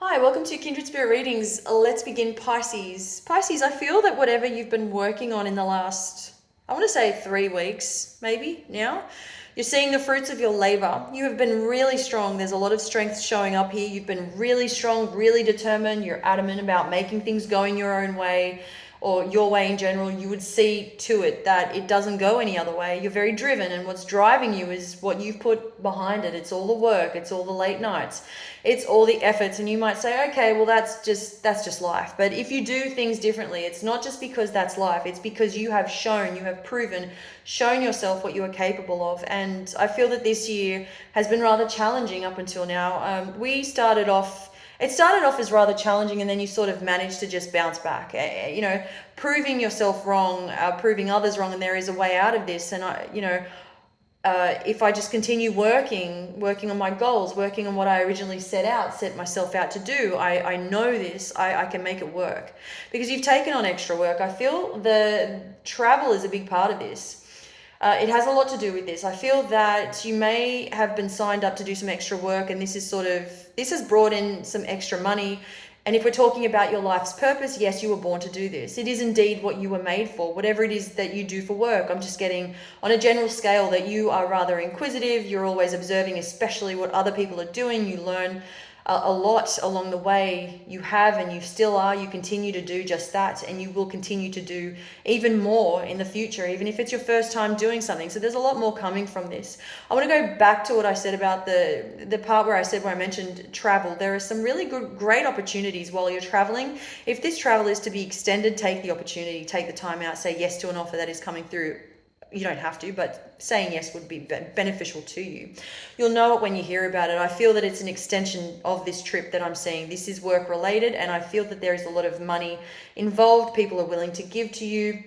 Hi, welcome to Kindred Spirit Readings. Let's begin Pisces. Pisces, I feel that whatever you've been working on in the last, I want to say 3 weeks, maybe now, you're seeing the fruits of your labor. You have been really strong. There's a lot of strength showing up here. You've been really strong, really determined. You're adamant about making things going your own way or your way in general. You would see to it that it doesn't go any other way. You're very driven, and what's driving you is what you've put behind it. It's all the work, it's all the late nights, it's all the efforts. And you might say, okay, well, that's just life. But if you do things differently, it's not just because that's life, it's because you have shown yourself what you are capable of. And I feel that this year has been rather challenging up until now. It started off as rather challenging, and then you sort of managed to just bounce back, proving yourself wrong, proving others wrong, and there is a way out of this. And if I just continue working on my goals, working on what I originally set myself out to do, I know this, I can make it work. Because you've taken on extra work. I feel the travel is a big part of this. It has a lot to do with this. I feel that you may have been signed up to do some extra work, and this has brought in some extra money. And if we're talking about your life's purpose, yes, you were born to do this. It is indeed what you were made for, whatever it is that you do for work. I'm just getting on a general scale that you are rather inquisitive. You're always observing, especially what other people are doing. You learn a lot along the way. You have, and you still are. You continue to do just that, and you will continue to do even more in the future, even if it's your first time doing something. So there's a lot more coming from this. I want to go back to what I said about the part where I mentioned travel. There are some really great opportunities while you're traveling. If this travel is to be extended, take the opportunity, take the time out, say yes to an offer that is coming through. You don't have to, but saying yes would be beneficial to you. You'll know it when you hear about it. I feel that it's an extension of this trip that I'm seeing. This is work related, and I feel that there is a lot of money involved. People are willing to give to you,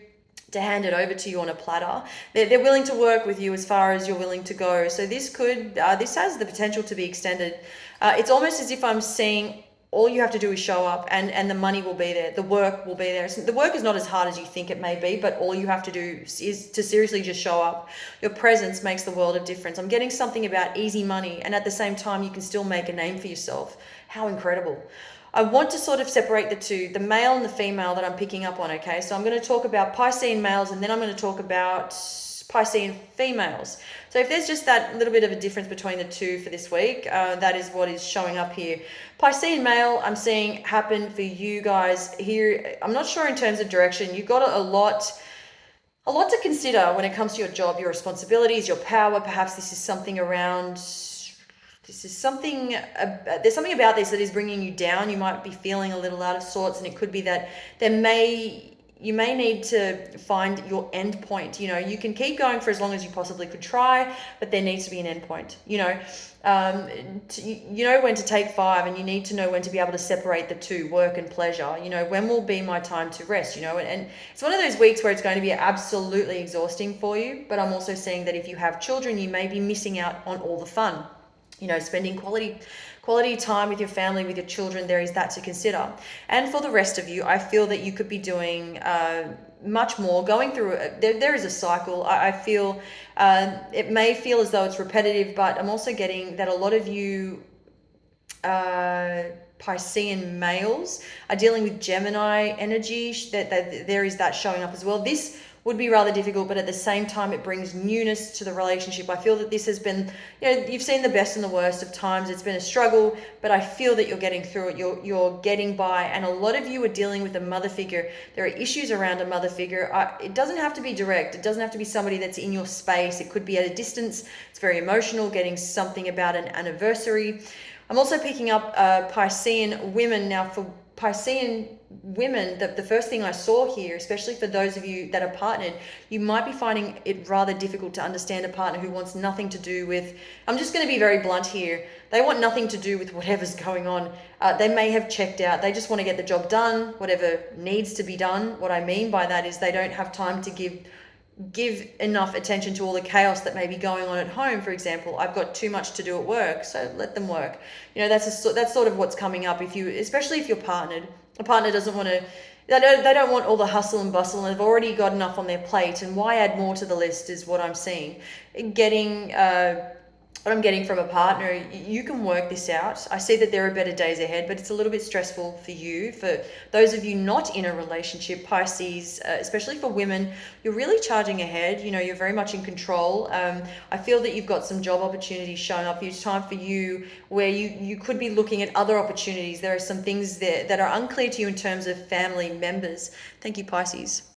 to hand it over to you on a platter. They're willing to work with you as far as you're willing to go. So this has the potential to be extended. It's almost as if I'm seeing all you have to do is show up, and the money will be there. The work will be there. The work is not as hard as you think it may be, but all you have to do is to seriously just show up. Your presence makes the world of difference. I'm getting something about easy money, and at the same time, you can still make a name for yourself. How incredible. I want to sort of separate the two, the male and the female that I'm picking up on, okay? So I'm going to talk about Piscean males, and then I'm going to talk about Piscean females. So if there's just that little bit of a difference between the two for this week, that is what is showing up here. Piscean male, I'm seeing happen for you guys here. I'm not sure in terms of direction. You've got a lot to consider when it comes to your job, your responsibilities, your power. Perhaps this is something around... there's something about this that is bringing you down. You might be feeling a little out of sorts, and it could be that you may need to find your end point. You can keep going for as long as you possibly could try, but there needs to be an end point. You know when to take 5, and you need to know when to be able to separate the two, work and pleasure. When will be my time to rest? And it's one of those weeks where it's going to be absolutely exhausting for you. But I'm also seeing that if you have children, you may be missing out on all the fun. Spending quality time with your family, with your children, there is that to consider. And for the rest of you, I feel that you could be doing much more, going through, there is a cycle. I feel it may feel as though it's repetitive, but I'm also getting that a lot of you Piscean males are dealing with Gemini energy, that there is that showing up as well. This would be rather difficult, but at the same time, it brings newness to the relationship. I feel that this has been, you've seen the best and the worst of times. It's been a struggle, but I feel that you're getting through it. You're getting by, and a lot of you are dealing with a mother figure. There are issues around a mother figure. It doesn't have to be direct. It doesn't have to be somebody that's in your space. It could be at a distance. It's very emotional, getting something about an anniversary. I'm also picking up Piscean women. Now, for Piscean women, the first thing I saw here, especially for those of you that are partnered, you might be finding it rather difficult to understand a partner who wants nothing to do with, I'm just going to be very blunt here, they want nothing to do with whatever's going on. They may have checked out. They just want to get the job done, whatever needs to be done. What I mean by that is they don't have time to give enough attention to all the chaos that may be going on at home. For example, I've got too much to do at work, so let them work. That's sort of what's coming up. Especially if you're partnered, a partner doesn't want to. They don't want all the hustle and bustle, and they've already got enough on their plate. And why add more to the list is what I'm seeing. Getting what I'm getting from a partner, you can work this out. I see that there are better days ahead, but it's a little bit stressful for you. For those of you not in a relationship, Pisces, especially for women, you're really charging ahead. You know, you're very much in control. I feel that you've got some job opportunities showing up. It's time for you where you could be looking at other opportunities. There are some things there that are unclear to you in terms of family members. Thank you, Pisces.